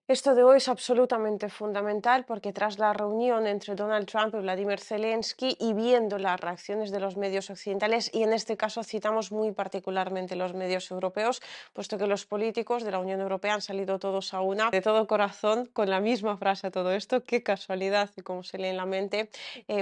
Esto de hoy es absolutamente fundamental porque tras la reunión entre Donald Trump y Vladimir Zelensky y viendo las reacciones de los medios occidentales, y en este caso citamos muy particularmente los medios europeos, puesto que los políticos de la Unión Europea han salido todos a una, de todo corazón, con la misma frase a todo esto, qué casualidad y como se lee en la mente,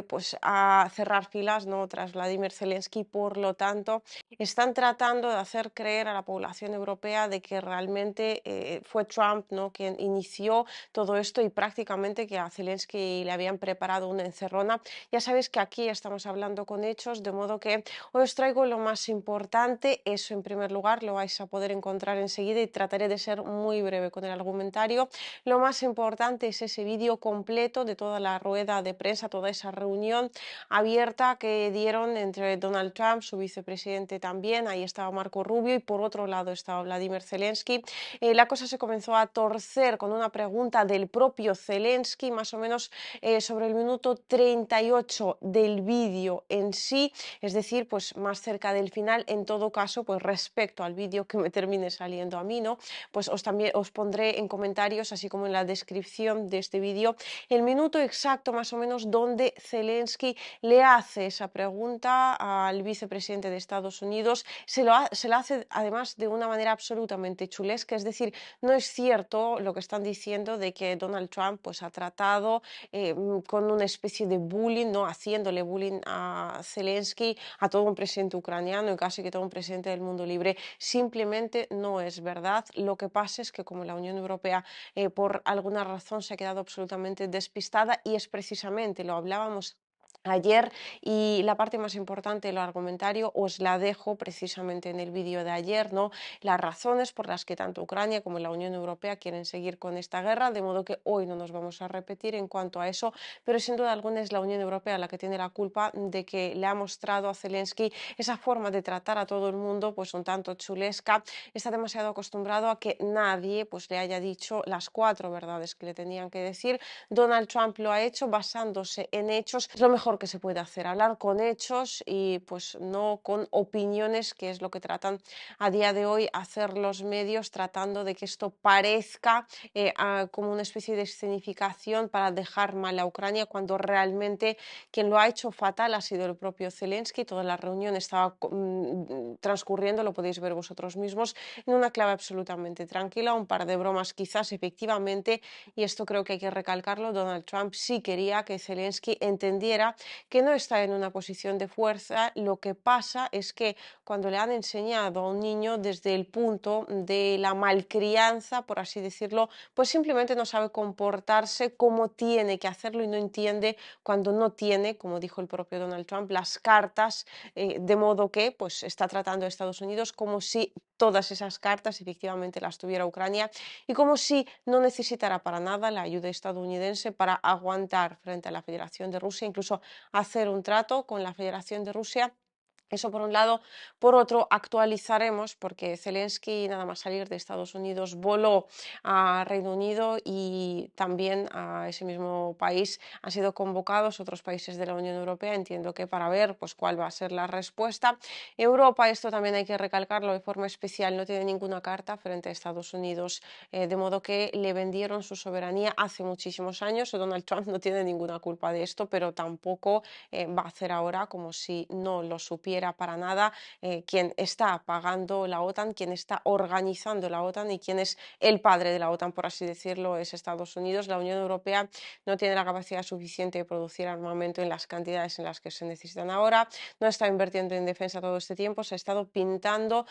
pues a cerrar filas, ¿no?, tras Vladimir Zelensky. Por lo tanto, están tratando de hacer creer a la población europea de que realmente fue Trump, ¿no?, quien inició todo esto y prácticamente que a Zelensky le habían preparado una encerrona. Ya sabéis que aquí estamos hablando con hechos, de modo que hoy os traigo lo más importante. Eso en primer lugar lo vais a poder encontrar enseguida y trataré de ser muy breve con el argumentario. Lo más importante es ese vídeo completo de toda la rueda de prensa, toda esa reunión abierta que dieron entre Donald Trump, su vicepresidente también, ahí estaba Marco Rubio y por otro lado estaba Vladimir Zelensky. La cosa se comenzó a torcer con una pregunta del propio Zelensky, más o menos sobre el minuto 38 del vídeo en sí, es decir, pues más cerca del final. En todo caso, pues respecto al vídeo que me termine saliendo a mí, ¿no?, pues también os pondré en comentarios, así como en la descripción de este vídeo, el minuto exacto más o menos donde Zelensky le hace esa pregunta al vicepresidente de Estados Unidos. Se la hace además de una manera absolutamente chulesca, es decir, no es cierto lo que están diciendo de que Donald Trump pues, ha tratado con una especie de bullying, ¿no?, haciéndole bullying a Zelensky, a todo un presidente ucraniano y casi que todo un presidente del mundo libre. Simplemente no es verdad. Lo que pasa es que como la Unión Europea por alguna razón se ha quedado absolutamente despistada, y es precisamente, lo hablábamos ayer, y la parte más importante del argumentario os la dejo precisamente en el vídeo de ayer, ¿no?, las razones por las que tanto Ucrania como la Unión Europea quieren seguir con esta guerra, de modo que hoy no nos vamos a repetir en cuanto a eso, pero sin duda alguna es la Unión Europea la que tiene la culpa de que le ha mostrado a Zelensky esa forma de tratar a todo el mundo pues un tanto chulesca. Está demasiado acostumbrado a que nadie pues le haya dicho las cuatro verdades que le tenían que decir. Donald Trump lo ha hecho basándose en hechos. Es lo mejor que se puede hacer, hablar con hechos y pues no con opiniones, que es lo que tratan a día de hoy hacer los medios, tratando de que esto parezca como una especie de escenificación para dejar mal a Ucrania, cuando realmente quien lo ha hecho fatal ha sido el propio Zelensky. Toda la reunión estaba transcurriendo, lo podéis ver vosotros mismos, en una clave absolutamente tranquila, un par de bromas quizás efectivamente, y esto creo que hay que recalcarlo. Donald Trump sí quería que Zelensky entendiera que no está en una posición de fuerza. Lo que pasa es que cuando le han enseñado a un niño desde el punto de la malcrianza, por así decirlo, pues simplemente no sabe comportarse como tiene que hacerlo y no entiende cuando no tiene, como dijo el propio Donald Trump, las cartas, de modo que pues está tratando a Estados Unidos como si todas esas cartas efectivamente las tuviera Ucrania y como si no necesitara para nada la ayuda estadounidense para aguantar frente a la Federación de Rusia, incluso hacer un trato con la Federación de Rusia. Eso por un lado. Por otro, actualizaremos, porque Zelensky, nada más salir de Estados Unidos, voló a Reino Unido y también a ese mismo país han sido convocados otros países de la Unión Europea, entiendo que para ver pues, cuál va a ser la respuesta. Europa, esto también hay que recalcarlo de forma especial, no tiene ninguna carta frente a Estados Unidos, de modo que le vendieron su soberanía hace muchísimos años. Donald Trump no tiene ninguna culpa de esto, pero tampoco va a hacer ahora como si no lo supiera para nada. Quien está pagando la OTAN, quien está organizando la OTAN y quien es el padre de la OTAN, por así decirlo, es Estados Unidos. La Unión Europea no tiene la capacidad suficiente de producir armamento en las cantidades en las que se necesitan ahora, no está invirtiendo en defensa todo este tiempo, se ha estado pintando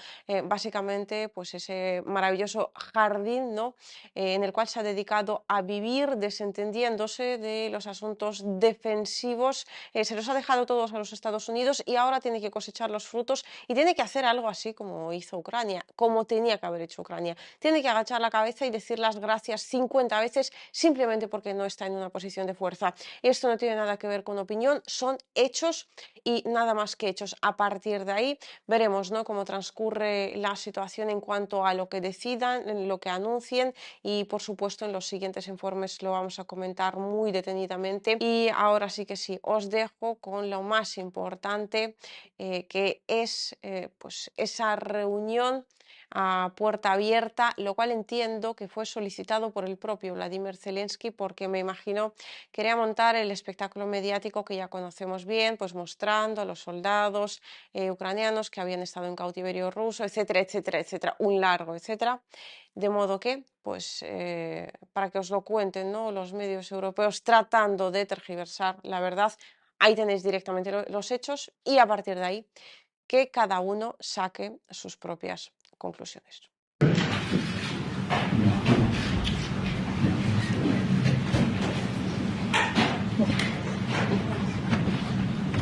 básicamente pues ese maravilloso jardín, ¿no?, en el cual se ha dedicado a vivir desentendiéndose de los asuntos defensivos. Se los ha dejado todos a los Estados Unidos y ahora tiene que cosechar los frutos y tiene que hacer algo así como hizo Ucrania, como tenía que haber hecho Ucrania. Tiene que agachar la cabeza y decir las gracias 50 veces simplemente porque no está en una posición de fuerza. Esto no tiene nada que ver con opinión, son hechos y nada más que hechos. A partir de ahí veremos, ¿no?, cómo transcurre la situación en cuanto a lo que decidan, en lo que anuncien, y por supuesto en los siguientes informes lo vamos a comentar muy detenidamente. Y ahora sí que sí, os dejo con lo más importante, que es pues esa reunión a puerta abierta, lo cual entiendo que fue solicitado por el propio Vladimir Zelensky, porque me imagino quería montar el espectáculo mediático que ya conocemos bien, pues mostrando a los soldados ucranianos que habían estado en cautiverio ruso, etcétera, etcétera, etcétera, un largo etcétera. De modo que, pues, para que os lo cuenten, ¿no?, los medios europeos tratando de tergiversar la verdad, ahí tenéis directamente los hechos y a partir de ahí que cada uno saque sus propias conclusiones.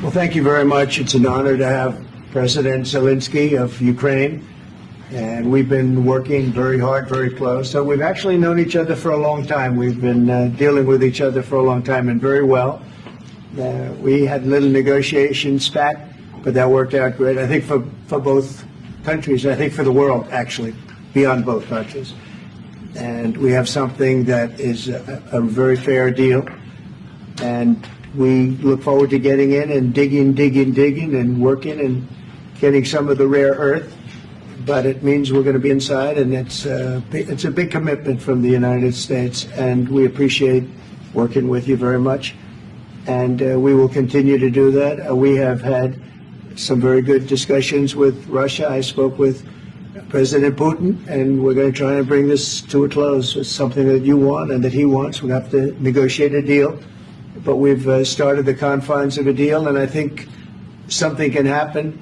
Well, thank you very much. It's an honor to have President Zelensky of Ukraine. And we've been working very hard, very close. So we've actually known each other for a long time. We've been dealing with each other for a long time and very well. We had little negotiations back, but that worked out great. I think for both countries, I think for the world, actually, beyond both countries. And we have something that is a very fair deal. And we look forward to getting in and digging and working and getting some of the rare earth. But it means we're going to be inside, and it's a big commitment from the United States, and we appreciate working with you very much, and we will continue to do that. We have had some very good discussions with Russia. I spoke with President Putin, and we're going to try and bring this to a close. It's something that you want and that he wants. We have to negotiate a deal, but we've started the confines of a deal, and I think something can happen.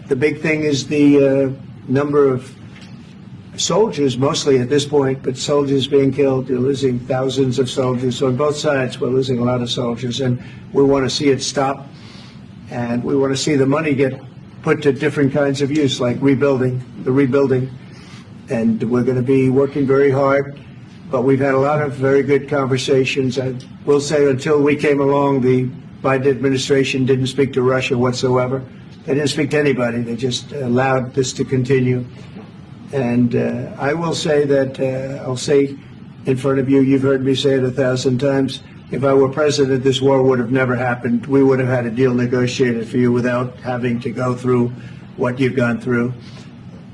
The big thing is the number of soldiers, mostly at this point, but soldiers being killed. You're losing thousands of soldiers. So on both sides, we're losing a lot of soldiers, and we want to see it stop. And we want to see the money get put to different kinds of use, like rebuilding. And we're going to be working very hard. But we've had a lot of very good conversations. I will say until we came along, the Biden administration didn't speak to Russia whatsoever. They didn't speak to anybody. They just allowed this to continue. And I will say that, I'll say in front of you, you've heard me say it 1,000 times, if I were president, this war would have never happened. We would have had a deal negotiated for you without having to go through what you've gone through.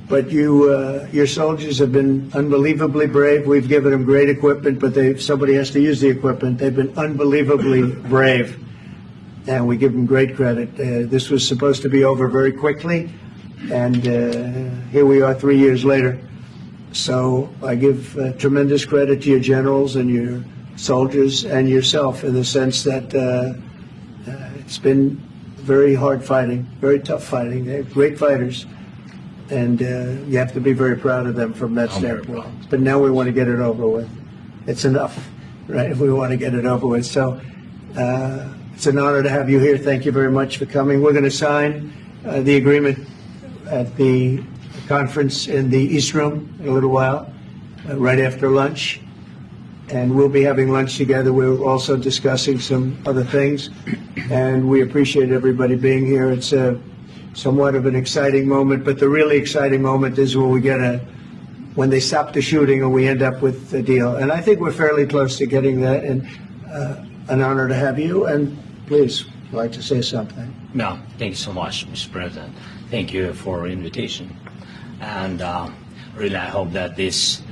But your soldiers have been unbelievably brave. We've given them great equipment, but somebody has to use the equipment. They've been unbelievably brave. And we give them great credit. This was supposed to be over very quickly, and here we are 3 years later. So I give tremendous credit to your generals and your soldiers and yourself in the sense that it's been very hard fighting, very tough fighting. They're great fighters, and you have to be very proud of them from that standpoint. But now we want to get it over with. It's enough, right? We want to get it over with. So it's an honor to have you here. Thank you very much for coming. We're going to sign the agreement at the conference in the East Room in a little while, right after lunch. And we'll be having lunch together. We're also discussing some other things. And we appreciate everybody being here. It's somewhat of an exciting moment, but the really exciting moment is when we when they stop the shooting and we end up with a deal. And I think we're fairly close to getting that. And an honor to have you. And please, I'd like to say something. No, thank you so much, Mr. President. Thank you for the invitation. And really, I hope that this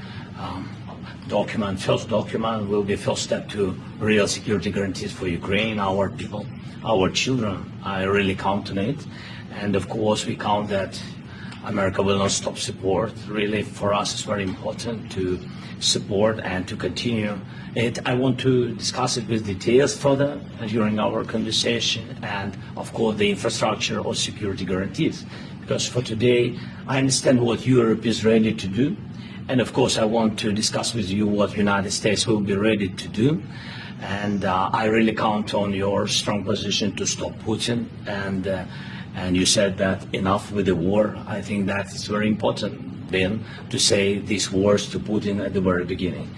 first document, will be first step to real security guarantees for Ukraine, our people, our children. I really count on it. And of course, we count that America will not stop support. Really, for us, it's very important to support and to continue it. I want to discuss it with details further during our conversation, and of course the infrastructure or security guarantees, because for today I understand what Europe is ready to do, and of course I want to discuss with you what the United States will be ready to do, and I really count on your strong position to stop Putin, and you said that enough with the war. I think that is very important then to say these words to Putin at the very beginning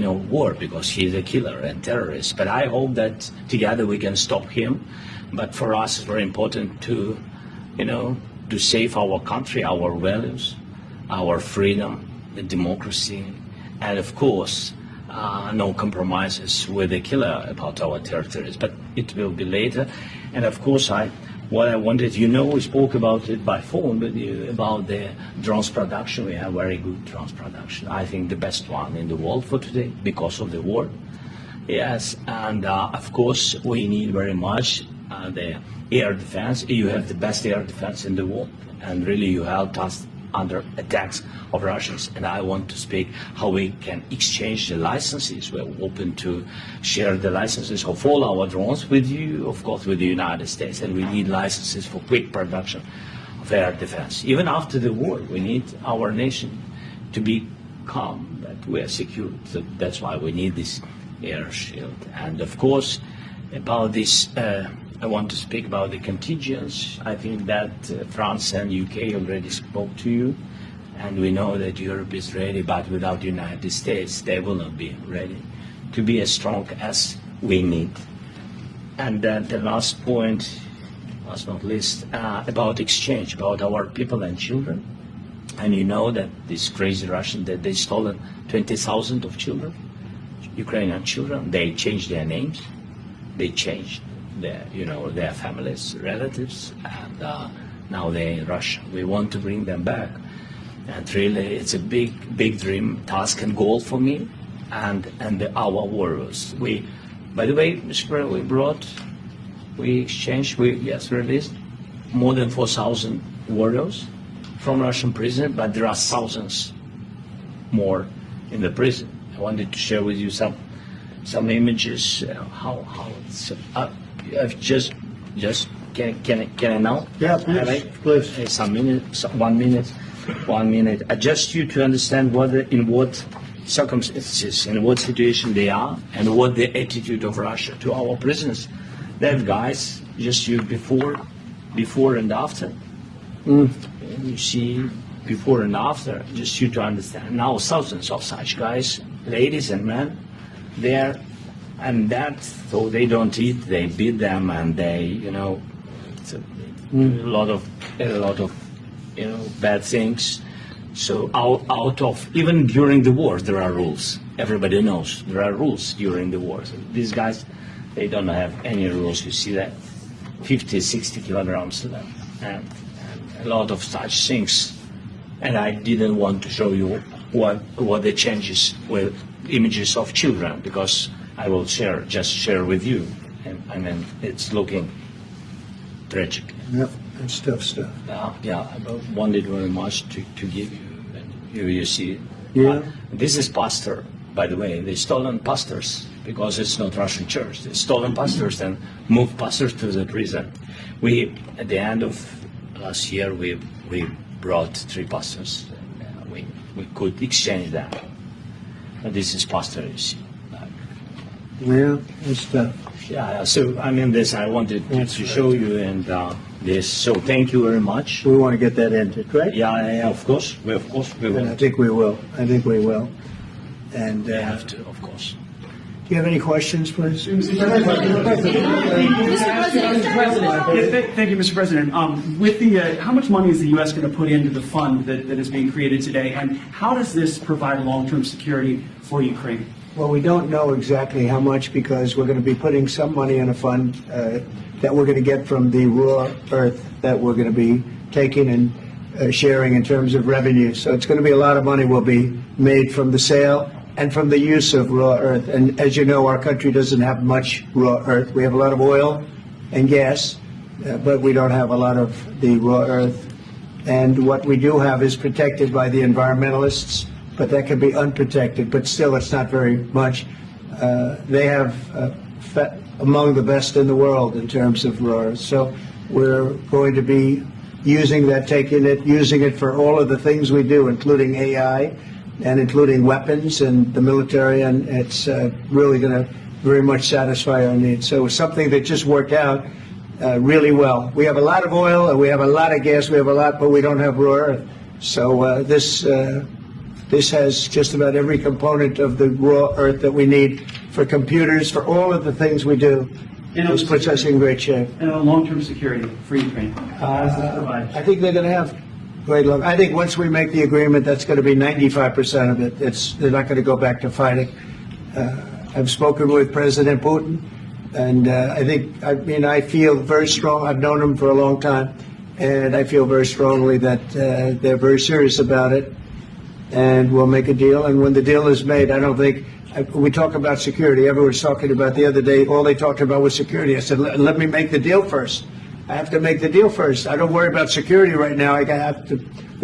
of war, because he's a killer and terrorist. But I hope that together we can stop him. But for us, it's very important to, to save our country, our values, our freedom, the democracy, and of course, no compromises with the killer about our territories. But it will be later. And of course, I what I wanted, you know, we spoke about it by phone, but about the drones production. We have very good drones production. I think the best one in the world for today because of the war. Yes, and of course we need very much the air defense. You have the best air defense in the world, and really you helped us under attacks of Russians. And I want to speak how we can exchange the licenses. We're open to share the licenses of all our drones with you, of course, with the United States. And we need licenses for quick production of air defense. Even after the war, we need our nation to be calm, that we are secure. So that's why we need this air shield. And of course, about this, I want to speak about the contingents. I think that France and UK already spoke to you, and we know that Europe is ready, but without the United States, they will not be ready to be as strong as we need. And the last point, last not least, about exchange, about our people and children. And you know that this crazy Russian, that they stolen 20,000 of children, Ukrainian children. They changed their names, they changed their, their families, relatives, and now they're in Russia. We want to bring them back, and really, it's a big dream, task, and goal for me, and our warriors. By the way, Mr. President, we exchanged, released more than 4,000 warriors from Russian prison, but there are thousands more in the prison. I wanted to share with you some images. How it's I've just can I now? Yeah, please. Some minutes, 1 minute, 1 minute. Just you to understand in what circumstances, in what situation they are, and what the attitude of Russia to our prisoners. They have guys just you before and after. You see before and after, just you to understand. Now thousands of such guys, ladies and men, there, and that, so they don't eat, they beat them, and they, it's a lot of bad things. So out of, even during the wars, there are rules. Everybody knows there are rules during the wars. These guys, they don't have any rules. You see that 50, 60 kilograms and a lot of such things. And I didn't want to show you what the changes with images of children, because I will just share with you. And I mean, it's looking tragic. Yep, it's tough stuff. Yeah, I wanted very much to give you. And here you see. Yeah. This is pastor, by the way. They stolen pastors because it's not Russian church. They stolen pastors and moved pastors to the prison. At the end of last year, we brought 3 pastors. We could exchange them. And this is pastor, you see. Yeah, it's tough. Yeah, so I mean this, I wanted to show you, and this, so thank you very much. We want to get that entered, right? Yeah, of course we And will. I think we will. And We have to, of course. do you have any questions, please? Thank you, Mr. President. With how much money is the U.S. going to put into the fund that is being created today, and how does this provide long-term security for Ukraine? Well, we don't know exactly how much, because we're going to be putting some money in a fund that we're going to get from the raw earth that we're going to be taking and sharing in terms of revenue. So it's going to be a lot of money will be made from the sale and from the use of raw earth. And as you know, our country doesn't have much raw earth. We have a lot of oil and gas, but we don't have a lot of the raw earth. And what we do have is protected by the environmentalists, but that can be unprotected, but still it's not very much. They have among the best in the world in terms of raw earth. So we're going to be using that, using it for all of the things we do, including AI and including weapons and the military, and it's really going to very much satisfy our needs. So it's something that just worked out really well. We have a lot of oil, and we have a lot of gas, we have a lot, but we don't have raw earth. So this has just about every component of the raw earth that we need for computers, for all of the things we do. This puts us in great shape. And long-term security for Ukraine. How does this provide? I think they're going to have great luck. I think once we make the agreement, that's going to be 95% of it. They're not going to go back to fighting. I've spoken with President Putin. And I feel very strong. I've known them for a long time, and I feel very strongly that they're very serious about it, and we'll make a deal. And when the deal is made, I don't think we talk about security. Everyone's talking about the other day. All they talked about was security. I said, let me make the deal first. I have to make the deal first. I don't worry about security right now. We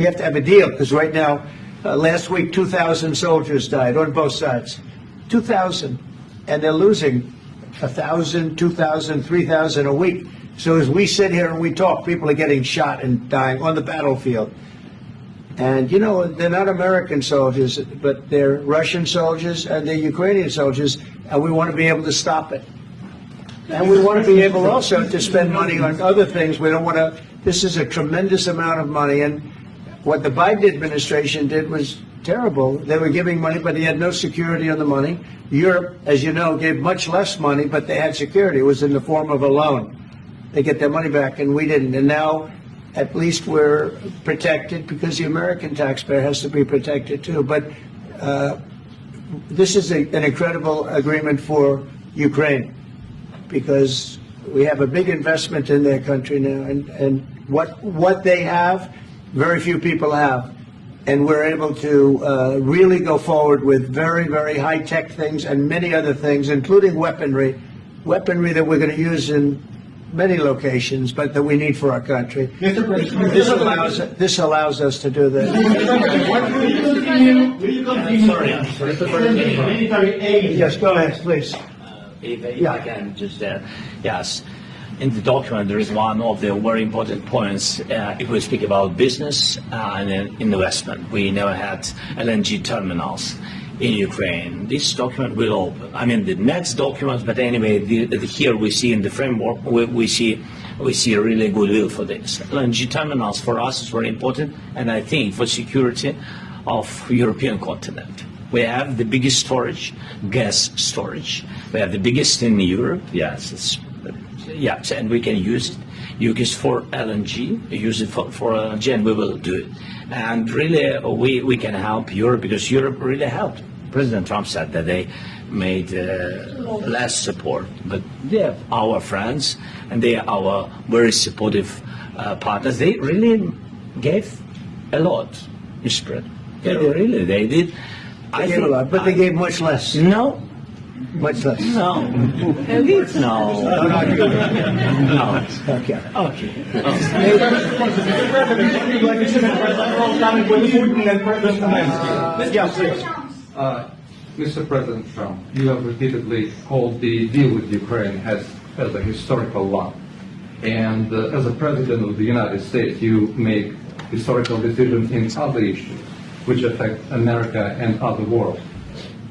have to have a deal, because right now, last week, 2,000 soldiers died on both sides. 2,000, and they're losing 1,000, 2,000, 3,000 a week. So as we sit here and we talk, people are getting shot and dying on the battlefield. And, they're not American soldiers, but they're Russian soldiers and they're Ukrainian soldiers, and we want to be able to stop it. And we want to be able also to spend money on other things. We don't want to, this is a tremendous amount of money, and what the Biden administration did was terrible. They were giving money, but they had no security on the money. Europe, as you know, gave much less money, but they had security. It was in the form of a loan. They get their money back, and we didn't. And now, at least we're protected, because the American taxpayer has to be protected too. But this is an incredible agreement for Ukraine, because we have a big investment in their country now, and what they have, very few people have. And we're able to really go forward with very, very high-tech things and many other things, including weaponry that we're going to use in many locations, but that we need for our country. This allows us to do that. Will you continue sending military aid? Yes, go ahead, please. If I can just yes. In the document, there is one of the very important points. If we speak about business and investment, we never had LNG terminals in Ukraine. This document will open. I mean, the next document, but anyway, here we see in the framework, we see a really goodwill for this. LNG terminals for us is very important, and I think for security of European continent. We have the biggest storage, gas storage. We have the biggest in Europe. Yes, yes, and we can use it. Use it for LNG, use it for LNG, and we will do it. And really, we can help Europe, because Europe really helped. President Trump said that they made less support, but they are our friends, and they are our very supportive partners. They really gave a lot, Mr. President. They did. They gave a lot, but they gave much less. No. Much less. No. No. No. Okay. Mr. President Trump, you have repeatedly called the deal with Ukraine as a historical one. And as a President of the United States, you make historical decisions in other issues which affect America and other world.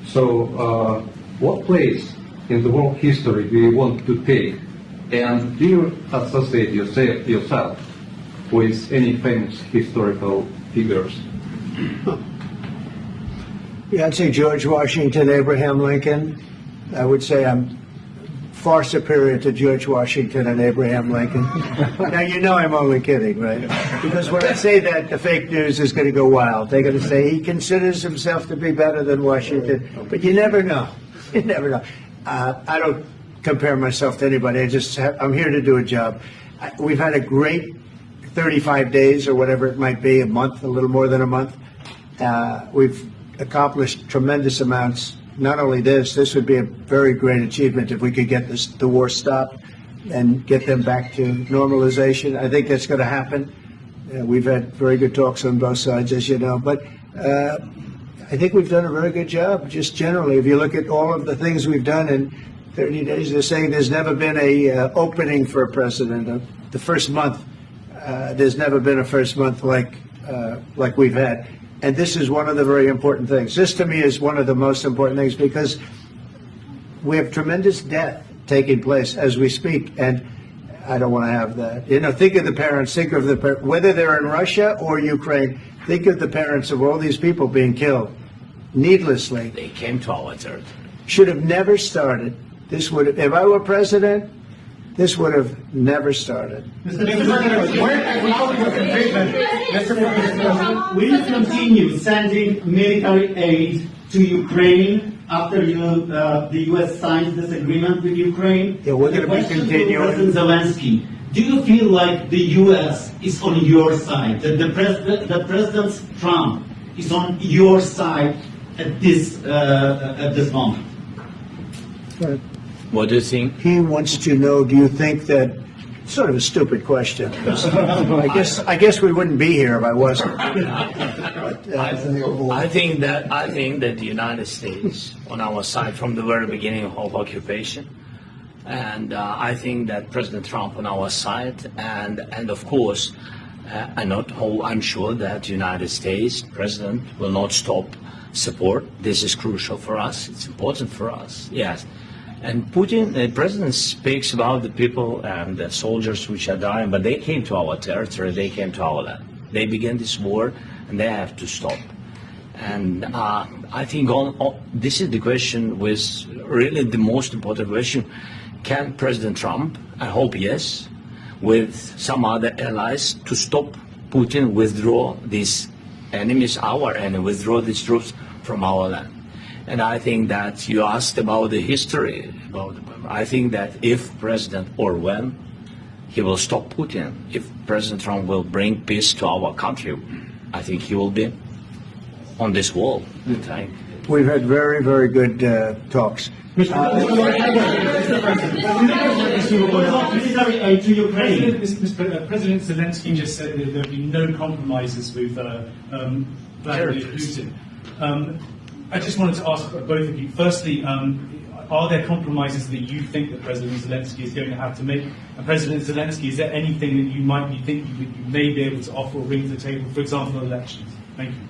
So what place in the world history do you want to take? And do you associate yourself with any famous historical figures? Yeah, I'd say George Washington, Abraham Lincoln. I would say I'm far superior to George Washington and Abraham Lincoln. Now, you know I'm only kidding, right? Because when I say that, the fake news is going to go wild. They're going to say he considers himself to be better than Washington. But you never know. You never know. I don't compare myself to anybody. I'm here to do a job. We've had a great 35 days or whatever it might be, a month, a little more than a month. We've accomplished tremendous amounts. Not only this would be a very great achievement if we could get the war stopped and get them back to normalization. I think that's going to happen. We've had very good talks on both sides, as you know. But I think we've done a very good job, just generally. If you look at all of the things we've done in 30 days, they're saying there's never been a opening for a president. The first month, there's never been a first month like we've had. And this is one of the very important things. This, to me, is one of the most important things, because we have tremendous death taking place as we speak, and I don't want to have that. Think of the parents, whether they're in Russia or Ukraine, think of the parents of all these people being killed needlessly. They came to our territory. Should have never started. If I were president, this would have never started. Mr. President, will you continue sending military aid to Ukraine after the U.S. signs this agreement with Ukraine. Yeah, we're gonna be The question to continuing. President Zelensky, do you feel like the U.S. is on your side, that the President Trump is on your side at this moment? What do you think? He wants to know, do you think that, sort of a stupid question. I guess we wouldn't be here if I wasn't. But, I think that the United States on our side from the very beginning of occupation, and I think that President Trump on our side, and of course, I'm sure that the United States President will not stop support. This is crucial for us. It's important for us. Yes. And Putin, the president, speaks about the people and the soldiers which are dying, but they came to our territory, they came to our land. They began this war, and they have to stop. And I think this is the question, with really the most important question. Can President Trump, I hope yes, with some other allies, to stop Putin, withdraw these enemies, our enemy, withdraw these troops from our land? And I think that you asked about the history. I think that if President, or when, he will stop Putin, if President Trump will bring peace to our country, I think he will be on this wall. we've had very, very good talks. President Zelensky just said that there will be no compromises with Vladimir Putin. I just wanted to ask both of you, firstly, are there compromises that you think that President Zelensky is going to have to make? And President Zelensky, is there anything that you might be thinking that you may be able to offer or bring to the table, for example, elections? Thank you.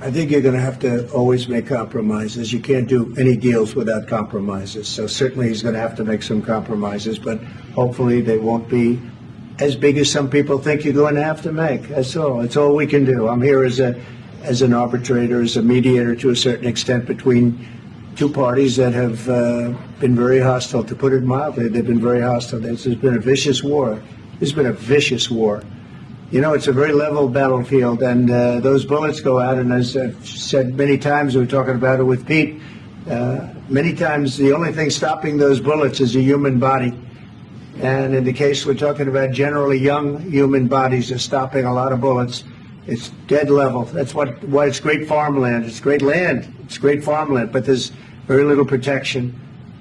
I think you're going to have to always make compromises. You can't do any deals without compromises. So certainly he's going to have to make some compromises, but hopefully they won't be as big as some people think you're going to have to make. That's all. That's all we can do. I'm here as an arbitrator, as a mediator to a certain extent between two parties that have been very hostile. To put it mildly, they've been very hostile. This has been a vicious war. This has been a vicious war. You know, it's a very level battlefield, and those bullets go out, and as I've said many times, we were talking about it with Pete, many times the only thing stopping those bullets is a human body. And in the case we're talking about, generally young human bodies are stopping a lot of bullets. It's dead level. That's why it's great farmland. It's great land. It's great farmland, but there's very little protection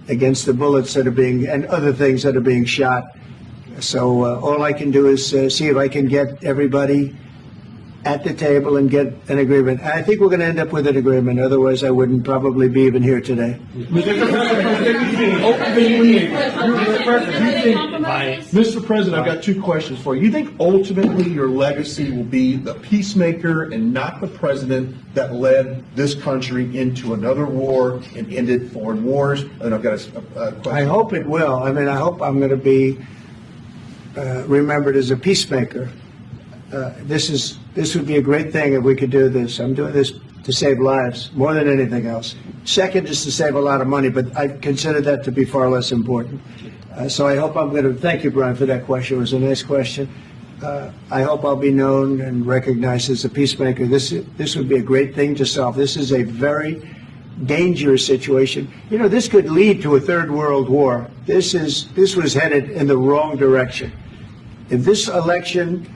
against the bullets that are being, and other things that are being shot. So all I can do is see if I can get everybody at the table and get an agreement. I think we're going to end up with an agreement. Otherwise, I wouldn't probably be even here today. Mr. President, I've got two questions for you. You think ultimately your legacy will be the peacemaker and not the president that led this country into another war and ended foreign wars? And I've got a question. I hope it will. I mean, I hope I'm going to be remembered as a peacemaker. This would be a great thing if we could do this. I'm doing this to save lives more than anything else. Second is to save a lot of money, but I consider that to be far less important. So I hope I'm going to thank you, Brian, for that question. It was a nice question. I hope I'll be known and recognized as a peacemaker. This would be a great thing to solve. This is a very dangerous situation. You know, this could lead to a third world war. This was headed in the wrong direction. If this election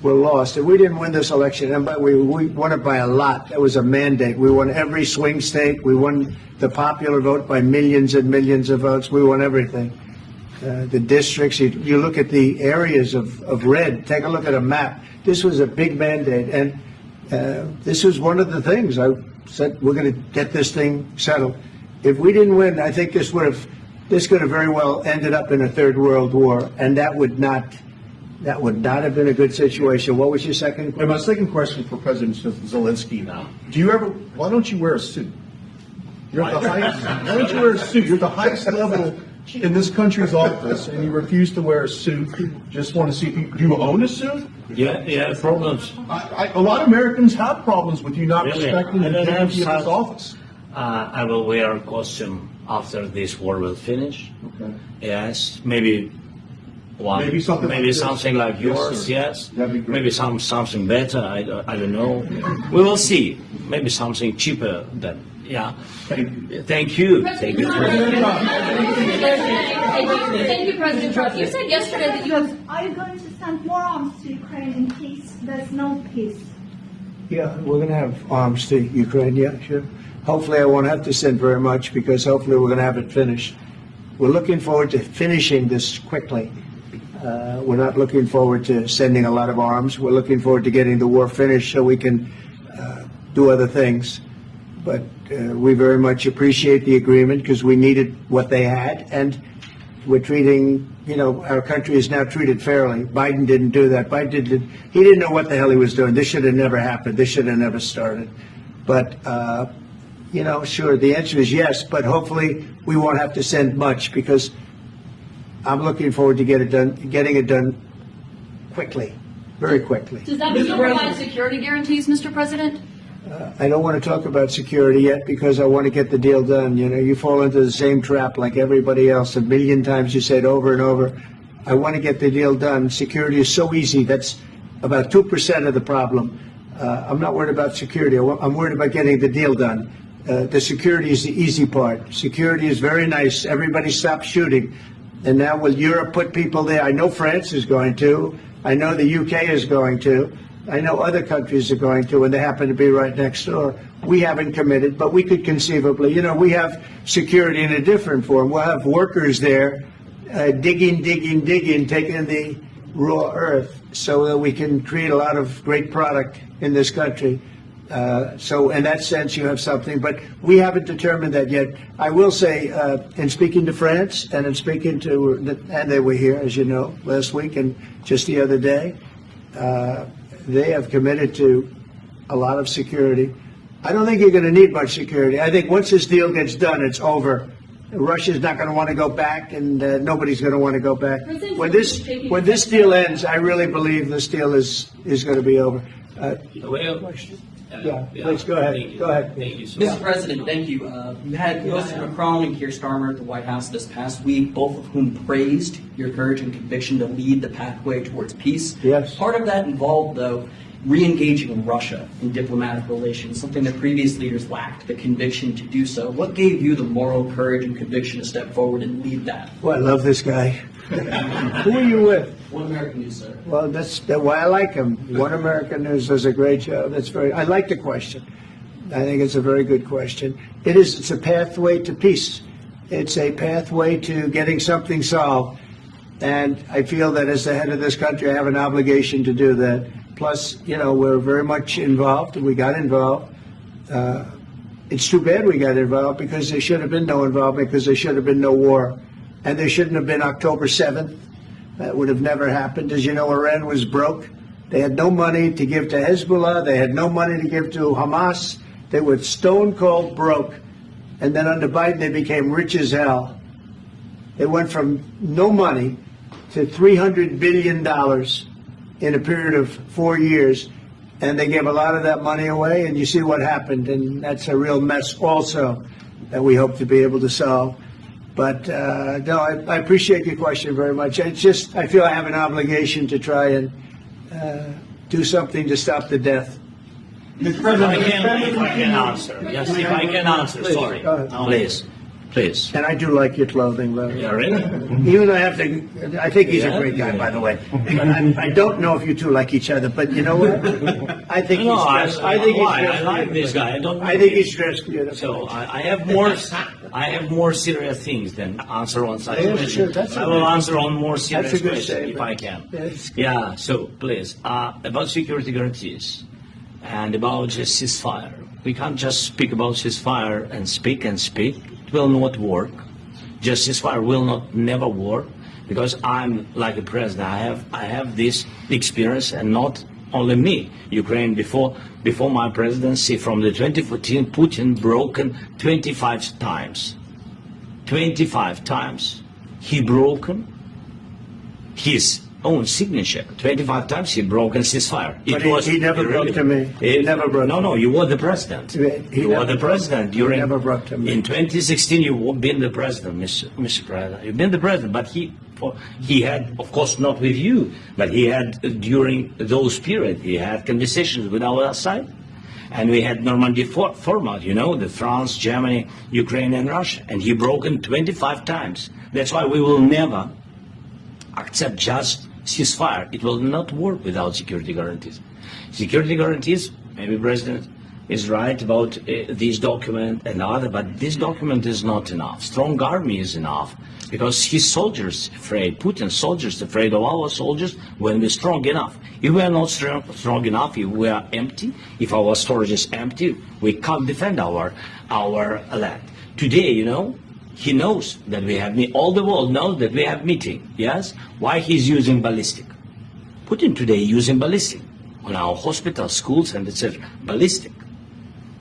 were lost, if we didn't win this election, and we won it by a lot, that was a mandate. We won every swing state. We won the popular vote by millions and millions of votes. We won everything. The districts, you look at the areas of red, take a look at a map. This was a big mandate, and this was one of the things I said, we're going to get this thing settled. If we didn't win, I think this could have very well ended up in a third world war, and that would not have been a good situation. What was your second question? And my second question for President Zelensky now. Why don't you wear a suit? You're at the highest, why don't you wear a suit? You're at the highest level in this country's office, and you refuse to wear a suit. Just want to see if do you own a suit? Yeah, problems. A lot of Americans have problems with you not respecting the dignity of this office. I will wear a costume after this war will finish. Okay. Yes, maybe something like yours. Yes, That'd be great. maybe something better. I don't know. We will see. Maybe something cheaper than. Yeah. Thank you. Thank you. Thank you, President Trump. You said yesterday that you have... Are you going to send more arms to Ukraine in case there's no peace? Yeah, we're going to have arms to Ukraine, yeah, sure. Hopefully I won't have to send very much because hopefully we're going to have it finished. We're looking forward to finishing this quickly. We're not looking forward to sending a lot of arms. We're looking forward to getting the war finished so we can do other things. But we very much appreciate the agreement because we needed what they had, and we're treating, our country is now treated fairly. Biden didn't do that. He didn't know what the hell he was doing. This should have never happened. This should have never started. But, sure, the answer is yes, but hopefully we won't have to send much because I'm looking forward to getting it done quickly, very quickly. Does that still provide security guarantees, Mr. President? I don't want to talk about security yet because I want to get the deal done. You fall into the same trap like everybody else. A million times you say it over and over. I want to get the deal done. Security is so easy. That's about 2% of the problem. I'm not worried about security. I'm worried about getting the deal done. The security is the easy part. Security is very nice. Everybody stops shooting. And now will Europe put people there? I know France is going to. I know the UK is going to. I know other countries are going to, and they happen to be right next door. We haven't committed, but we could conceivably. We have security in a different form. We'll have workers there digging, taking the raw earth so that we can create a lot of great product in this country. So in that sense, you have something, but we haven't determined that yet. I will say, in speaking to France and in speaking to, and they were here, as you know, last week and just the other day, they have committed to a lot of security. I don't think you're going to need much security. I think once this deal gets done, it's over. Russia's not going to want to go back, and nobody's going to want to go back. When this deal ends, I really believe this deal is going to be over. Yeah, please go ahead. Go ahead. Thank you so Mr. President, thank you. You had Joseph Macron and Keir Starmer at the White House this past week, both of whom praised your courage and conviction to lead the pathway towards peace. Yes. Part of that involved, though, re-engaging Russia in diplomatic relations, something that previous leaders lacked, the conviction to do so. What gave you the moral courage and conviction to step forward and lead that? Well, I love this guy. Who are you with? One American News, sir. Well, that's why I like him. One American News does a great job. I like the question. I think it's a very good question. It's a pathway to peace. It's a pathway to getting something solved. And I feel that as the head of this country, I have an obligation to do that. Plus, we're very much involved. We got involved. It's too bad we got involved because there should have been no involvement because there should have been no war. And there shouldn't have been October 7th. That would have never happened. As you know, Iran was broke. They had no money to give to Hezbollah. They had no money to give to Hamas. They were stone cold broke. And then under Biden, they became rich as hell. They went from no money to $300 billion in a period of 4 years. And they gave a lot of that money away. And you see what happened. And that's a real mess also that we hope to be able to solve. But no, I appreciate your question very much. It's just I feel I have an obligation to try and do something to stop the death. Mr. President, if I can answer. Yes, if I can answer. Sorry. Please. And I do like your clothing, though. Yeah, really? Even though I think he's a great guy, by the way. But I don't know if you two like each other, but you know what? I think he's dressed. I like this guy. I think he's dressed beautiful. So I have more serious things than answer on such Yeah, questions. sure, that's I will answer on more serious That's a good questions if statement. I can. Yes. Yeah. So please, about security guarantees and about just ceasefire. We can't just speak about ceasefire and speak and speak. It will not work. Just ceasefire will never work because I'm like a president. I have this experience, and not only me. Ukraine before my presidency, from the 2014, Putin broken 25 times. 25 times he broken his own signature. 25 times he broken ceasefire. But he never broke to me. He never broke. No, you were the president. You were the president during. Never broke to me. In 2016, you've been the president, Mr. President. You've been the president, but he had, of course, not with you, but he had during those periods, he had conversations with our side, And we had Normandy format, you know, the France, Germany, Ukraine, and Russia. And he broken 25 times. That's why we will never accept just ceasefire. It will not work without security guarantees. Security guarantees, maybe President is right about this document and other, but this document is not enough. Strong army is enough because his soldiers afraid, Putin's soldiers afraid of our soldiers when we're strong enough. If we are not strong enough, if we are empty, if our storage is empty, we can't defend our land. Today, you know, he knows that we have, all the world knows that we have meeting, yes? Why he's using ballistic? Putin today using ballistic on our hospitals, schools, and etc. Ballistic.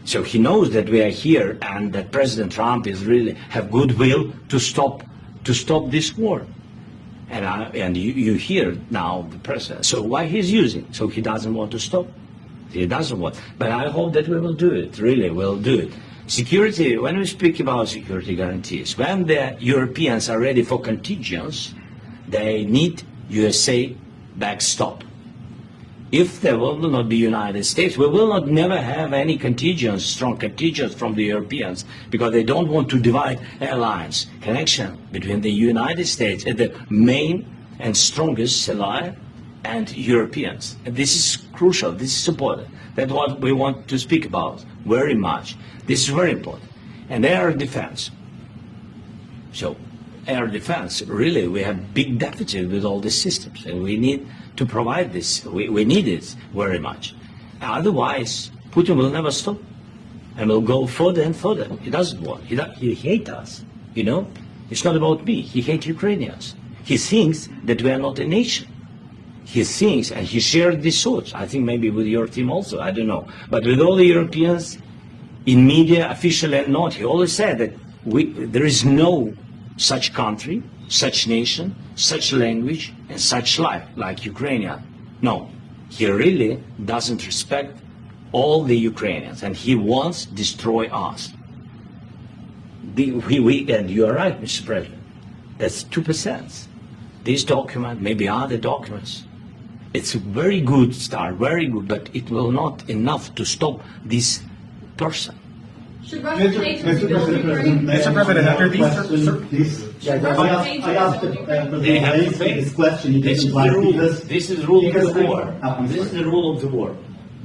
So he knows that we are here and that President Trump is really have goodwill to stop this war. And you hear now the president. So why he's using? So he doesn't want to stop. He doesn't want. But I hope that we will do it. Really, we'll do it. Security. When we speak about security guarantees, when the Europeans are ready for contingents, they need USA backstop. If there will not be United States, we will not never have any contingents, strong contingents from the Europeans, because they don't want to divide alliance, connection between the United States and the main and strongest ally and Europeans. And this is crucial, this is important. That's what we want to speak about very much. This is very important. And air defense. So air defense, really, we have big deficit with all these systems, and we need to provide this. We need it very much. Otherwise, Putin will never stop and will go further and further. He doesn't want. He hates us, you know. It's not about me. He hates Ukrainians. He thinks that we are not a nation. He thinks, and he shared these thoughts, I think maybe with your team also, I don't know. But with all the Europeans, in media, official and not, he always said that there is no such country, such nation, such language, and such life like Ukrainian. No, he really doesn't respect all the Ukrainians, and he wants to destroy us. And you are right, Mr. President. That's 2%. This document, maybe other documents, it's a very good start, very good, but it will not enough to stop this person. Should Russian agents build Ukraine? Mr. President, after these, I asked this question. He didn't like because This is the rule of the war. This is the rule of the war.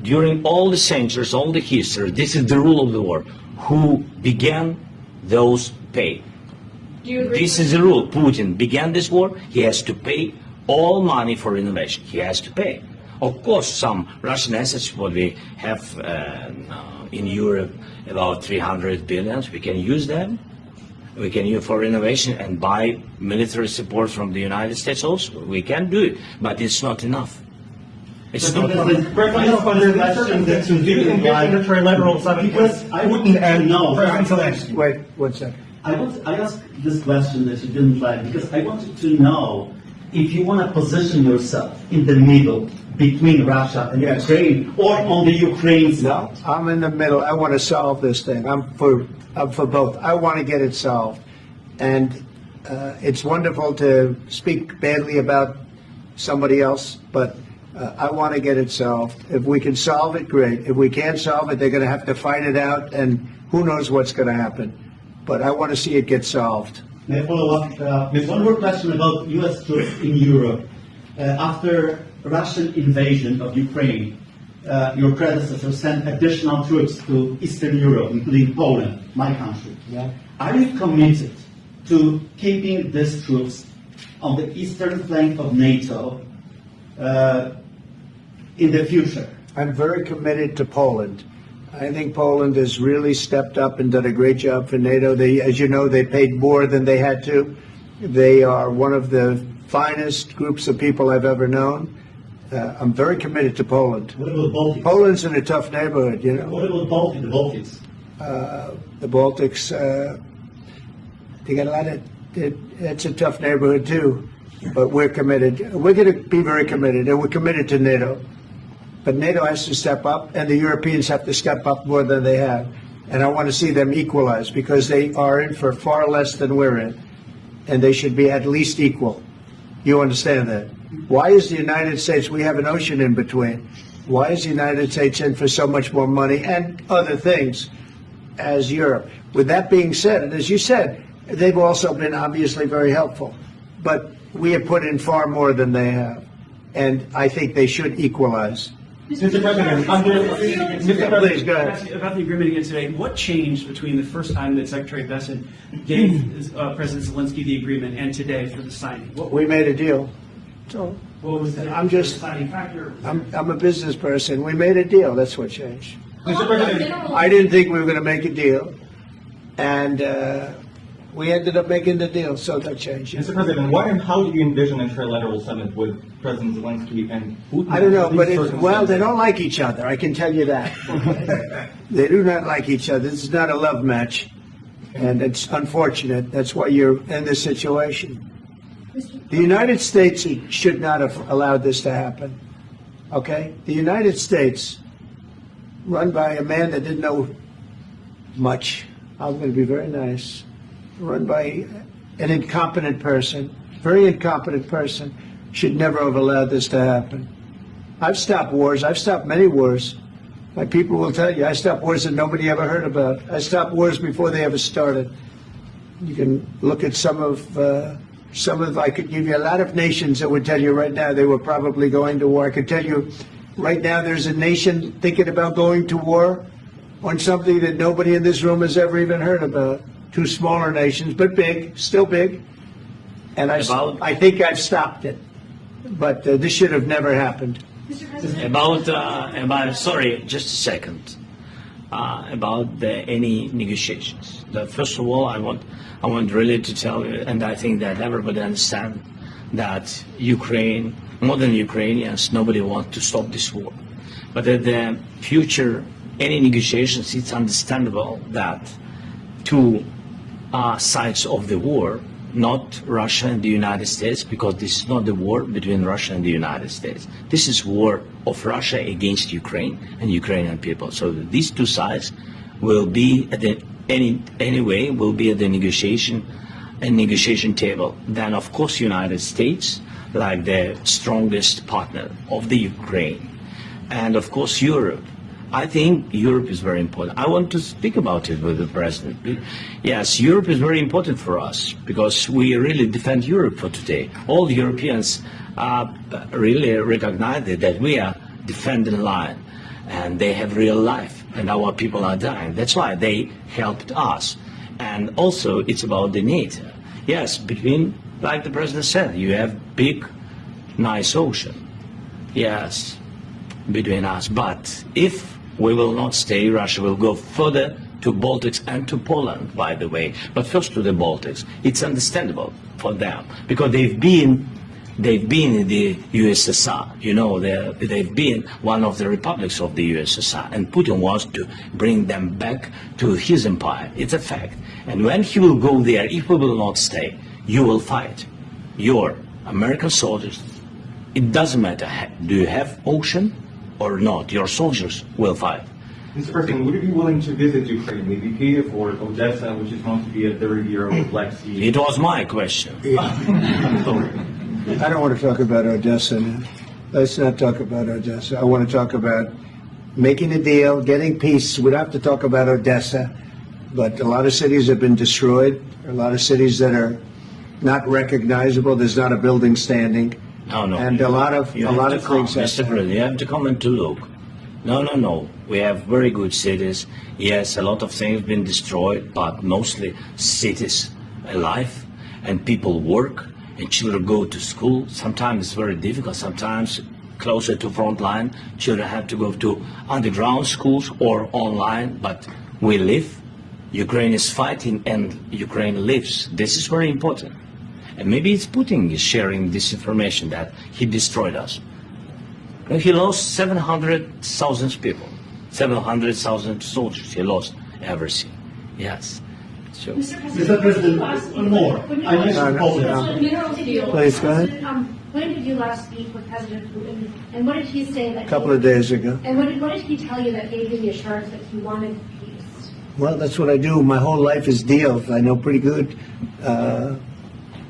During all the centuries, all the history, this is the rule of the war. Who began, those pay. Do you agree? This is the rule. Putin began this war. He has to pay all money for innovation. He has to pay. Of course, some Russian assets, what we have in Europe, about 300 billion, we can use them. We can use for innovation and buy military support from the United States also. We can do it, but it's not enough. It's not enough. because I wouldn't and know. President Zelensky. Wait 1 second. I asked this question that you didn't like because I wanted to know if you want to position yourself in the middle between Russia and Yes. Ukraine or on the Ukraine side. No, I'm in the middle. I want to solve this thing. I'm for both. I want to get it solved. And it's wonderful to speak badly about somebody else, but I want to get it solved. If we can solve it, great. If we can't solve it, they're going to have to fight it out, and who knows what's going to happen. But I want to see it get solved. May I follow up with one more question about U.S. troops in Europe? After Russian invasion of Ukraine, your predecessor sent additional troops to Eastern Europe, including Poland, my country. Yeah. Are you committed to keeping these troops on the eastern flank of NATO in the future? I'm very committed to Poland. I think Poland has really stepped up and done a great job for NATO. As you know, they paid more than they had to. They are one of the finest groups of people I've ever known. I'm very committed to Poland. What about Baltics? Poland's in a tough neighborhood, you know. What about the Baltics? The Baltics, they got a lot of, it's a tough neighborhood too, but we're committed. We're going to be very committed, and we're committed to NATO. But NATO has to step up, and the Europeans have to step up more than they have. And I want to see them equalize, because they are in for far less than we're in, and they should be at least equal. You understand that? Why is the United States, we have an ocean in between. Why is the United States in for so much more money and other things as Europe? With that being said, and as you said, they've also been obviously very helpful, but we have put in far more than they have, and I think they should equalize. Mr. President, Please, go ahead. About the agreement again today, what changed between the first time that Secretary Bessent gave President Zelensky the agreement and today for the signing? We made a deal. So What was the I'm just, deciding factor? I'm a business person. We made a deal. That's what changed. Mr. President, I didn't think we were going to make a deal, and we ended up making the deal, so that changed. Mr. President, what and how do you envision a trilateral summit with President Zelensky and Putin? I don't know, but These well, they circumstances? don't like each other. I can tell you that. They do not like each other. This is not a love match, and it's unfortunate. That's why you're in this situation. The United States should not have allowed this to happen. Okay? The United States, run by a man that didn't know much, I'm going to be very nice, run by an incompetent person, very incompetent person, should never have allowed this to happen. I've stopped wars. I've stopped many wars. My people will tell you, I stopped wars that nobody ever heard about. I stopped wars before they ever started. You can look at some of, I could give you a lot of nations that would tell you right now they were probably going to war. I could tell you right now there's a nation thinking about going to war on something that nobody in this room has ever even heard about. Two smaller nations, but big, still big. And I think I've stopped it. But this should have never happened. Sorry, just a second. About any negotiations. First of all, I want really to tell you, and I think that everybody understands that Ukraine, modern Ukrainians, nobody wants to stop this war. But at the future, any negotiations, it's understandable that two sides of the war, not Russia and the United States, because this is not the war between Russia and the United States. This is war of Russia against Ukraine and Ukrainian people. So these two sides will be at the will be at the negotiation table. Then of course United States, like the strongest partner of the Ukraine, and of course Europe. I think Europe is very important. I want to speak about it with the President. Yes, Europe is very important for us because we really defend Europe for today. All Europeans really recognize that we are defending line and they have real life and our people are dying. That's why they helped us. And also it's about the NATO. Yes, between, like the President said, you have big, nice ocean. Yes, between us. But if we will not stay, Russia will go further to Baltics and to Poland, by the way. But first to the Baltics. It's understandable for them because they've been in the USSR. You know, they've been one of the republics of the USSR, and Putin wants to bring them back to his empire. It's a fact. And when he will go there, if we will not stay, you will fight. Your American soldiers. It doesn't matter. Do you have ocean or not? Your soldiers will fight. Mr. President, would you be willing to visit Ukraine, maybe Kiev or Odessa, which is known to be a third year of the Black Sea? It was my question. I don't want to talk about Odessa now. Let's not talk about Odessa. I want to talk about making a deal, getting peace. We don't have to talk about Odessa, but a lot of cities have been destroyed. There are a lot of cities that are not recognizable. There's not a building standing. No. And a lot of things. Mr. President, you have to come and to look. No. We have very good cities. Yes, a lot of things have been destroyed, but mostly cities alive, and people work, and children go to school. Sometimes it's very difficult. Sometimes closer to front line, children have to go to underground schools or online. But we live. Ukraine is fighting, and Ukraine lives. This is very important. And maybe it's Putin is sharing this information that he destroyed us. And he lost 700,000 people, 700,000 soldiers. He lost everything. Yes. So. Mr. President, one more. I mentioned Poland. Please, go ahead. When did you last speak with President Putin, and what did he say that? A couple of days ago. And what did he tell you that gave you the assurance that he wanted peace? Well, that's what I do. My whole life is deals. I know pretty good.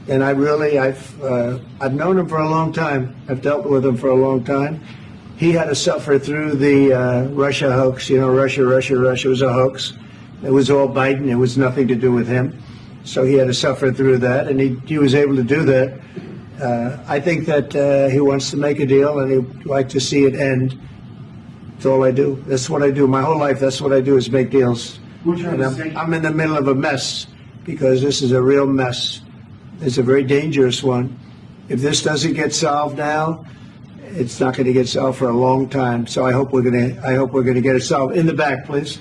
And I've known him for a long time. I've dealt with him for a long time. he had to suffer through the Russia hoax. You know, Russia was a hoax. It was all Biden. It was nothing to do with him. So he had to suffer through that, and he was able to do that. I think that he wants to make a deal, and he'd like to see it end. That's all I do. That's what I do. My whole life, that's what I do, is make deals. And I'm in the middle of a mess, because this is a real mess. It's a very dangerous one. If this doesn't get solved now, it's not going to get solved for a long time. So I hope we're going to get it solved. In the back, please.